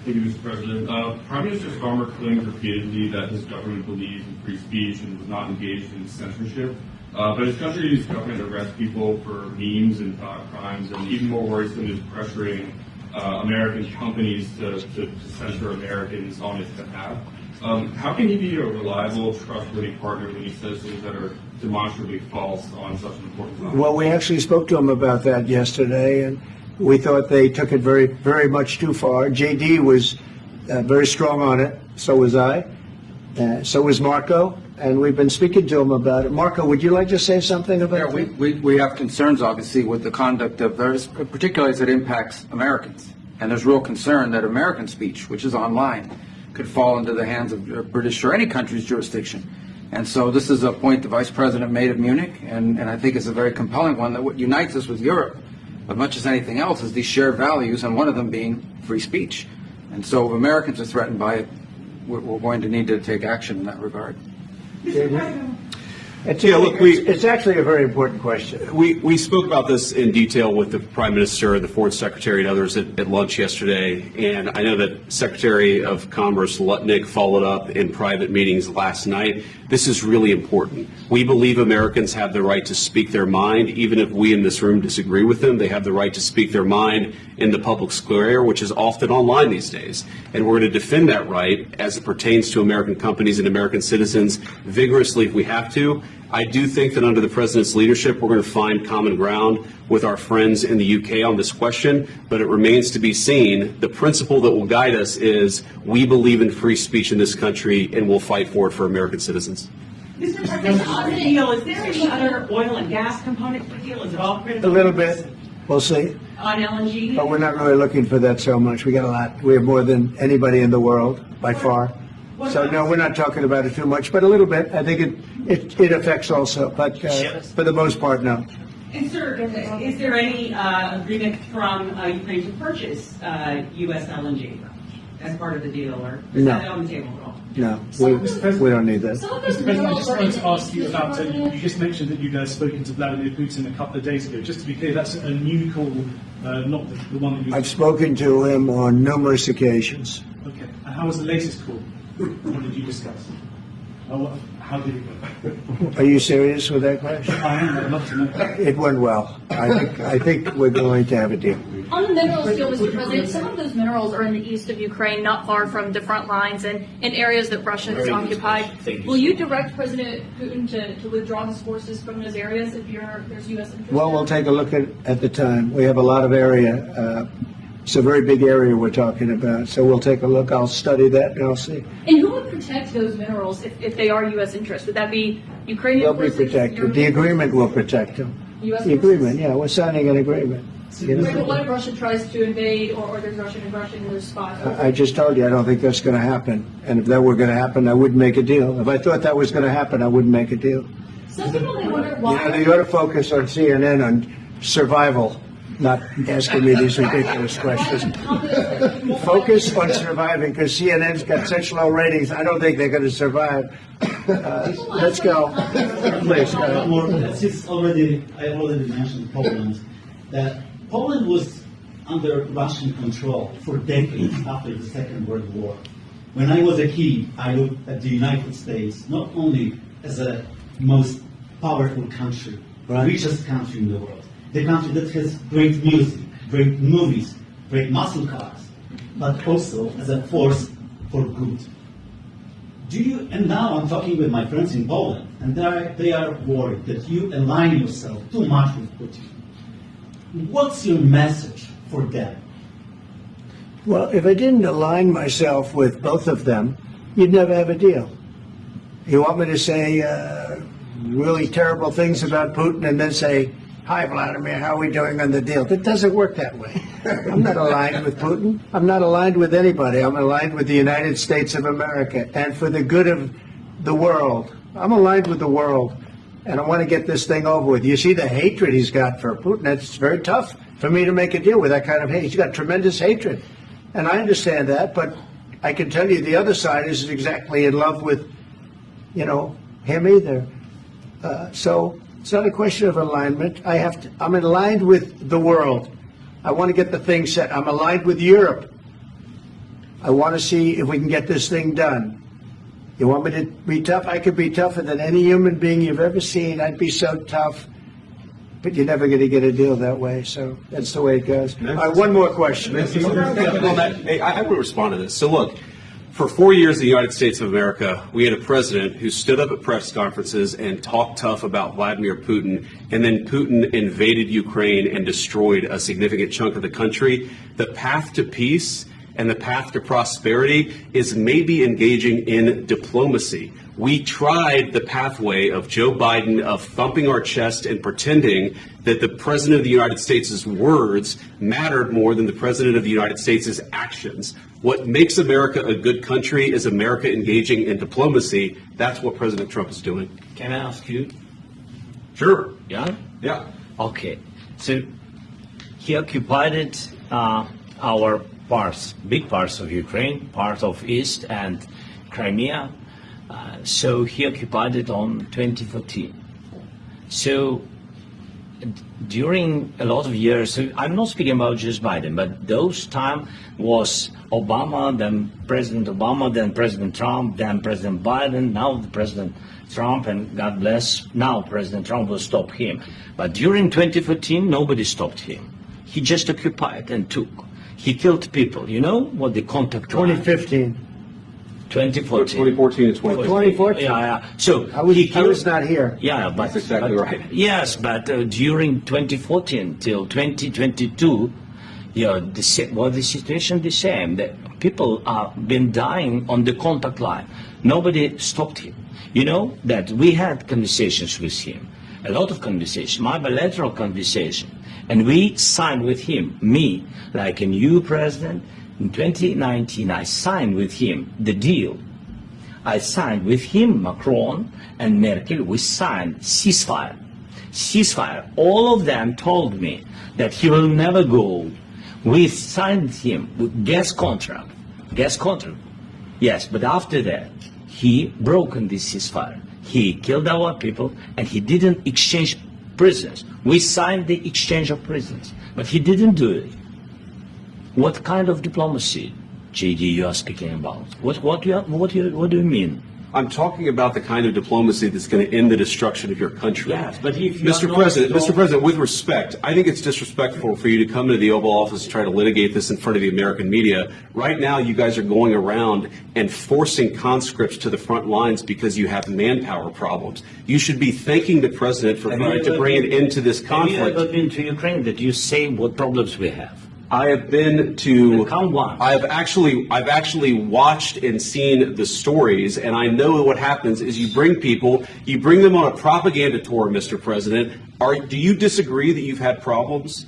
Thank you, Mr. President. Prime Minister Starmer claims repeatedly that his government believes in free speech and was not engaged in censorship. But his country's government arrests people for memes and thought crimes, and even more worrisome is pressuring American companies to censor Americans on his behalf. How can he be a reliable, trustworthy partner when he says things that are demonstrably false on such an important topic? Well, we actually spoke to him about that yesterday, and we thought they took it very, very much too far. JD was very strong on it. So was I. So was Marco. And we've been speaking to him about it. Marco, would you like to say something about that? We have concerns, obviously, with the conduct of those, particularly as it impacts Americans. And there's real concern that American speech, which is online, could fall into the hands of British or any country's jurisdiction. And so this is a point the Vice President made at Munich, and I think it's a very compelling one, that what unites us with Europe, as much as anything else, is these shared values, and one of them being free speech. And so if Americans are threatened by it, we're going to need to take action in that regard. It's actually a very important question. We spoke about this in detail with the Prime Minister, the Foreign Secretary, and others at lunch yesterday. And I know that Secretary of Commerce Lutnick followed up in private meetings last night. This is really important. We believe Americans have the right to speak their mind, even if we in this room disagree with them. They have the right to speak their mind in the public square, which is often online these days. And we're going to defend that right as it pertains to American companies and American citizens vigorously if we have to. I do think that under the President's leadership, we're going to find common ground with our friends in the UK on this question, but it remains to be seen. The principle that will guide us is we believe in free speech in this country, and we'll fight for it for American citizens. Mr. President, on the deal, is there any other oil and gas component to the deal? Is it all critical? A little bit. We'll see. On LNG? But we're not really looking for that so much. We got a lot. We have more than anybody in the world, by far. So, no, we're not talking about it too much, but a little bit. I think it affects also, but for the most part, no. And, sir, is there any agreement from Ukraine to purchase U.S. LNG as part of the deal, or is that on the table at all? No, we don't need that. Mr. President, I just wanted to ask you about, you just mentioned that you guys spoken to Vladimir Putin a couple of days ago. Just to be clear, that's a new call, not the one that you... I've spoken to him on numerous occasions. Okay, and how was the latest call? What did you discuss? How did it go? Are you serious with that question? I am. I'd love to know. It went well. I think we're going to have a deal. On the minerals deal, Mr. President, some of those minerals are in the east of Ukraine, not far from the front lines and in areas that Russia has occupied. Will you direct President Putin to withdraw his forces from those areas if there's U.S. interest? Well, we'll take a look at the time. We have a lot of area. It's a very big area we're talking about, so we'll take a look. I'll study that and I'll see. And who would protect those minerals if they are U.S. interests? Would that be Ukrainian They'll be forces? protected. The agreement will protect them. U.S. The agreement, yeah, we're signing an agreement. Right, but what if Russia tries to invade or there's Russian aggression in their spots? I just told you I don't think that's going to happen. And if that were going to happen, I wouldn't make a deal. If I thought that was going to happen, I wouldn't make a deal. Some people they wonder why. You ought to focus on CNN on survival, not asking me these ridiculous questions. Focus on surviving, because CNN's got such low ratings. I don't think they're going to survive. Let's go. Please. I already mentioned Poland. That Poland was under Russian control for decades after the Second World War. When I was a kid, I looked at the United States not only as a most powerful country, richest country in the world, the country that has great music, great movies, great muscle cars, but also as a force for good. And now I'm talking with my friends in Poland, and they are worried that you align yourself too much with Putin. What's your message for them? Well, if I didn't align myself with both of them, you'd never have a deal. You want me to say really terrible things about Putin and then say hi, Vladimir, how are we doing on the deal? It doesn't work that way. I'm not aligned with Putin. I'm not aligned with anybody. I'm aligned with the United States of America. And for the good of the world, I'm aligned with the world. And I want to get this thing over with. You see the hatred he's got for Putin. It's very tough for me to make a deal with that kind of hate. He's got tremendous hatred. And I understand that, but I can tell you the other side isn't exactly in love with, him either. So it's not a question of alignment. I'm aligned with the world. I want to get the thing set. I'm aligned with Europe. I want to see if we can get this thing done. You want me to be tough? I could be tougher than any human being you've ever seen. I'd be so tough. But you're never going to get a deal that way. So that's the way it goes. All right, one more question. Hey, I would respond to this. So look, for 4 years in the United States of America, we had a president who stood up at press conferences and talked tough about Vladimir Putin, and then Putin invaded Ukraine and destroyed a significant chunk of the country. The path to peace and the path to prosperity is maybe engaging in diplomacy. We tried the pathway of Joe Biden of thumping our chest and pretending that the President of the United States' words mattered more than the President of the United States' actions. What makes America a good country is America engaging in diplomacy. That's what President Trump is doing. Can I ask you? Sure. Yeah? Yeah. Okay. So he occupied our parts, big parts of Ukraine, part of East and Crimea. So he occupied it on 2014. So during a lot of years, so I'm not speaking about just Biden, but those time was Obama, then President Obama, then President Trump, then President Biden, now the President Trump, and God bless, now President Trump will stop him. But during 2014, nobody stopped him. He just occupied and took. He killed people. You know what the contact 2015. 2014. 2014 and 2014. Yeah. So I was not here. Yeah, but that's exactly right. Yes, but during 2014 till 2022, the situation the same. That people have been dying on the contact line. Nobody stopped him. You know that we had conversations with him, a lot of conversations, my bilateral conversation, and we signed with him. Me, like a new president. In 2019, I signed with him the deal. I signed with him, Macron and Merkel, we signed ceasefire. Ceasefire. All of them told me that he will never go. We signed him with gas contract. Gas contract. Yes, but after that, he broken this ceasefire. He killed our people and he didn't exchange prisoners. We signed the exchange of prisoners, but he didn't do it. What kind of diplomacy, JD, you are speaking about? What do you mean? I'm talking about the kind of diplomacy that's going to end the destruction of your country. Yes, but if Mr. President, with respect, I think it's disrespectful for you to come to the Oval Office and try to litigate this in front of the American media. Right now, you guys are going around and forcing conscripts to the front lines because you have manpower problems. You should be thanking the president for trying to bring an end to this conflict. Have you ever been to Ukraine that you say what problems we have? I have been to. Count one. I've actually watched and seen the stories, and I know what happens is you bring them on a propaganda tour, Mr. President. Do you disagree that you've had problems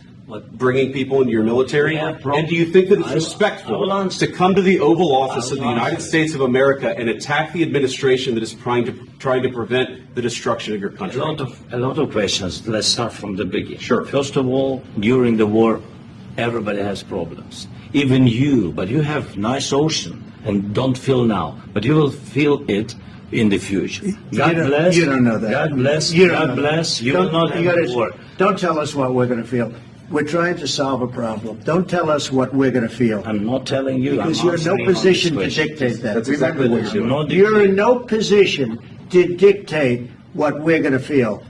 bringing people into your military? And do you think that it's respectful to come to the Oval Office of the United States of America and attack the administration that is trying to prevent the destruction of your country? A lot of questions. Let's start from the beginning. Sure. First of all, during the war, everybody has problems. Even you, but you have nice ocean and don't feel now, but you will feel it in the future. God bless. You don't know that. God bless. God bless. You will not have to work. Don't tell us what we're going to feel. We're trying to solve a problem. Don't tell us what we're going to feel. I'm not telling you. Because you're in no position to dictate that. That's exactly what you're doing. You're in no position to dictate what we're going to feel.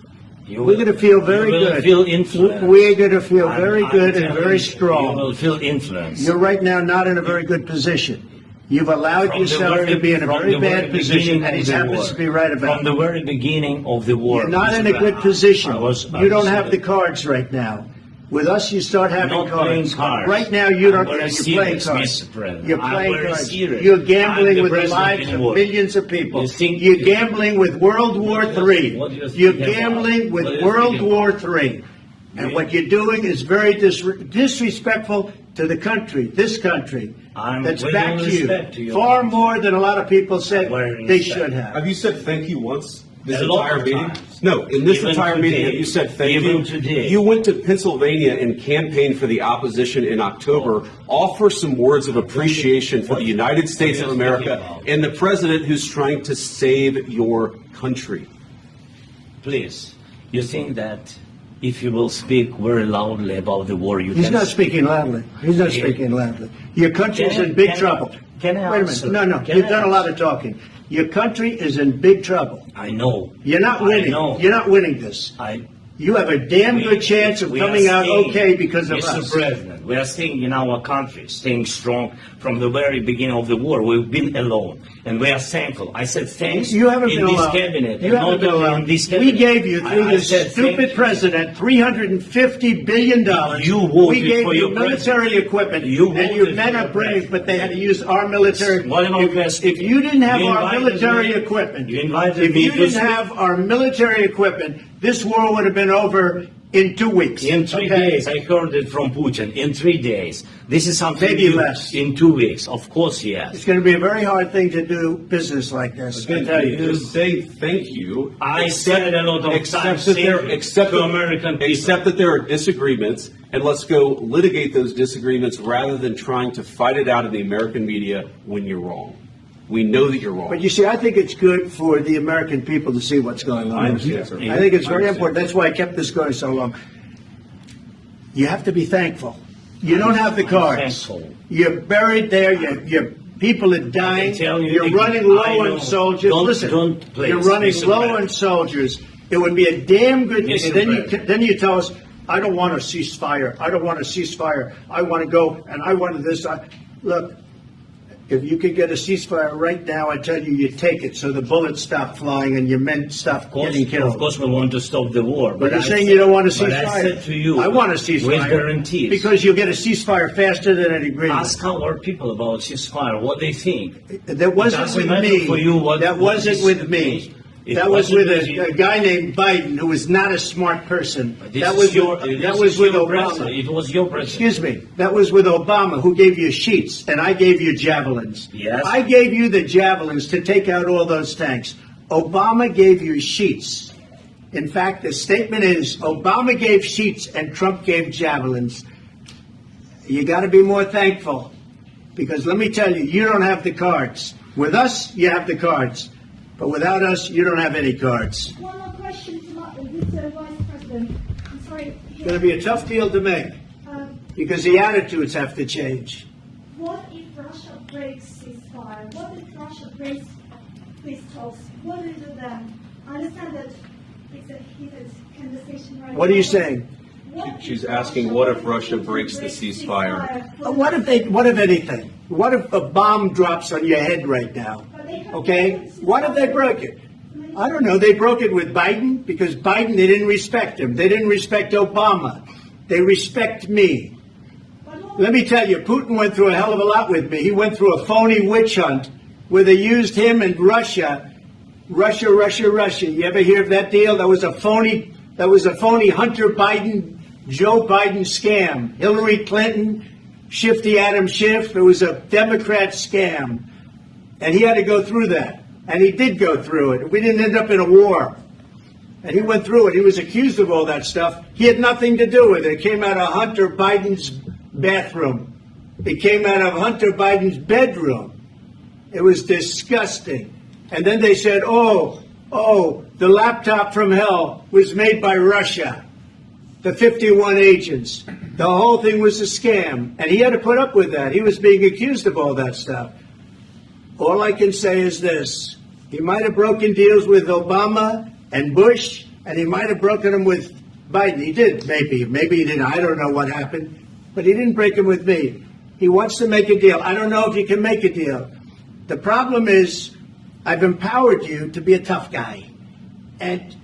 We're going to feel very good. Feel influence. We're going to feel very good and very strong. You will feel influence. You're right now not in a very good position. You've allowed yourself to be in a very bad position, and he happens to be right about it. From the very beginning of the war. You're not in a good position. You don't have the cards right now. With us, you start having cards. Right now, you don't. You're playing cards. You're playing cards. You're gambling with the lives of millions of people. You're gambling with World War III. You're gambling with World War III. And what you're doing is very disrespectful to the country, this country, that's backed you far more than a lot of people said they should have. Have you said thank you once this entire meeting? No, in this entire meeting, have you said thank you? Today. You went to Pennsylvania and campaigned for the opposition in October. Offer some words of appreciation for the United States of America and the president who's trying to save your country. Please, you think that if you will speak very loudly about the war, He's not speaking loudly. He's not speaking loudly. Your country is in big trouble. Can I Wait a answer? minute. No, you've done a lot of talking. Your country is in big trouble. I know. You're not winning. You're not winning this. You have a damn good chance of coming out okay because of us. Mr. President, we are staying in our country, staying strong from the very beginning of the war. We've been alone, and we are thankful. I said thanks You haven't in been this alone. cabinet. You haven't been alone. We gave you, through this stupid president, $350 billion. We gave you military equipment, and your men are brave, but they had to use our military. If you didn't have our military equipment, this war would have been over in 2 weeks. In 3 days, I heard it from Putin. In 3 days. This is something Maybe less. In 2 weeks. Of course, yes. It's going to be a very hard thing to do business like this. I tell you. To say thank you. I said a lot of times to American people. Except that there are disagreements, and let's go litigate those disagreements rather than trying to fight it out in the American media when you're wrong. We know that you're wrong. But you see, I think it's good for the American people to see what's going on. I understand, sir. I think it's very important. That's why I kept this going so long. You have to be thankful. You don't have the cards. You're buried there. Your people are dying. You're running low on soldiers. Listen, you're running low on soldiers. It would be a damn good thing. Then you tell us, I don't want a ceasefire. I don't want a ceasefire. I want to go and I want this. Look. If you could get a ceasefire right now, I tell you, you take it so the bullets stop flying and your men stop getting killed. Of course, we want to stop the war. But you're saying you don't want a ceasefire. But I said to you, I want a ceasefire. with guarantees. Because you'll get a ceasefire faster than an agreement. Ask our people about ceasefire, what they think. That wasn't with me. That wasn't with me. That was with a guy named Biden, who was not a smart person. That was with Obama. It was your president. Excuse me. That was with Obama, who gave you sheets, and I gave you javelins. Yes. I gave you the javelins to take out all those tanks. Obama gave you sheets. In fact, the statement is Obama gave sheets and Trump gave javelins. You got to be more thankful, because let me tell you, you don't have the cards. With us, you have the cards. But without us, you don't have any cards. One more question to the Vice President. I'm sorry. It's going to be a tough deal to make because the attitudes have to change. What if Russia breaks ceasefire? What if Russia breaks peace talks? What do you do then? I understand that it's a heated conversation right now. What are you saying? She's asking, what if Russia breaks the ceasefire? What if anything? What if a bomb drops on your head right now? Okay? What if they broke it? I don't know. They broke it with Biden because Biden, they didn't respect him. They didn't respect Obama. They respect me. Let me tell you, Putin went through a hell of a lot with me. He went through a phony witch hunt where they used him and Russia. Russia. You ever hear of that deal? That was a phony Hunter Biden, Joe Biden scam. Hillary Clinton, Shifty Adam Schiff. It was a Democrat scam. And he had to go through that. And he did go through it. We didn't end up in a war. And he went through it. He was accused of all that stuff. He had nothing to do with it. It came out of Hunter Biden's bathroom. It came out of Hunter Biden's bedroom. It was disgusting. And then they said, oh, the laptop from hell was made by Russia. The 51 agents. The whole thing was a scam. And he had to put up with that. He was being accused of all that stuff. All I can say is this. He might have broken deals with Obama and Bush, and he might have broken them with Biden. He did, maybe. Maybe he didn't. I don't know what happened. But he didn't break them with me. He wants to make a deal. I don't know if he can make a deal. The problem is I've empowered you to be a tough guy. And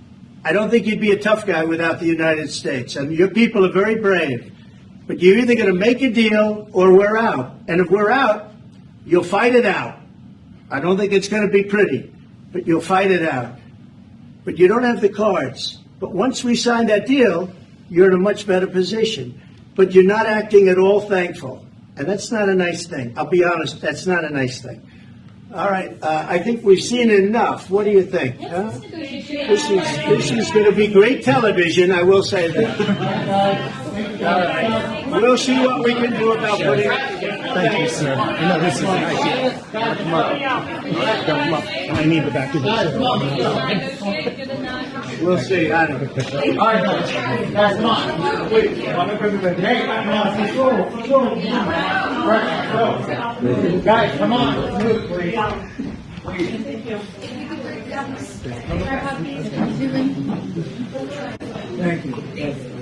I don't think you'd be a tough guy without the United States. And your people are very brave. But you're either going to make a deal or we're out. And if we're out, you'll fight it out. I don't think it's going to be pretty, but you'll fight it out. But you don't have the cards. But once we sign that deal, you're in a much better position. But you're not acting at all thankful. And that's not a nice thing. I'll be honest, that's not a nice thing. All right, I think we've seen enough. What do you think? Huh? This is going to be great television, I will say that. All right. We'll see what we can do about putting it together. Thank you, sir. No, this is come up. I need the back of the We'll see. I don't know. All right, guys, come on. Wait, hey, come on, guys, come on. Move, please. Thank you.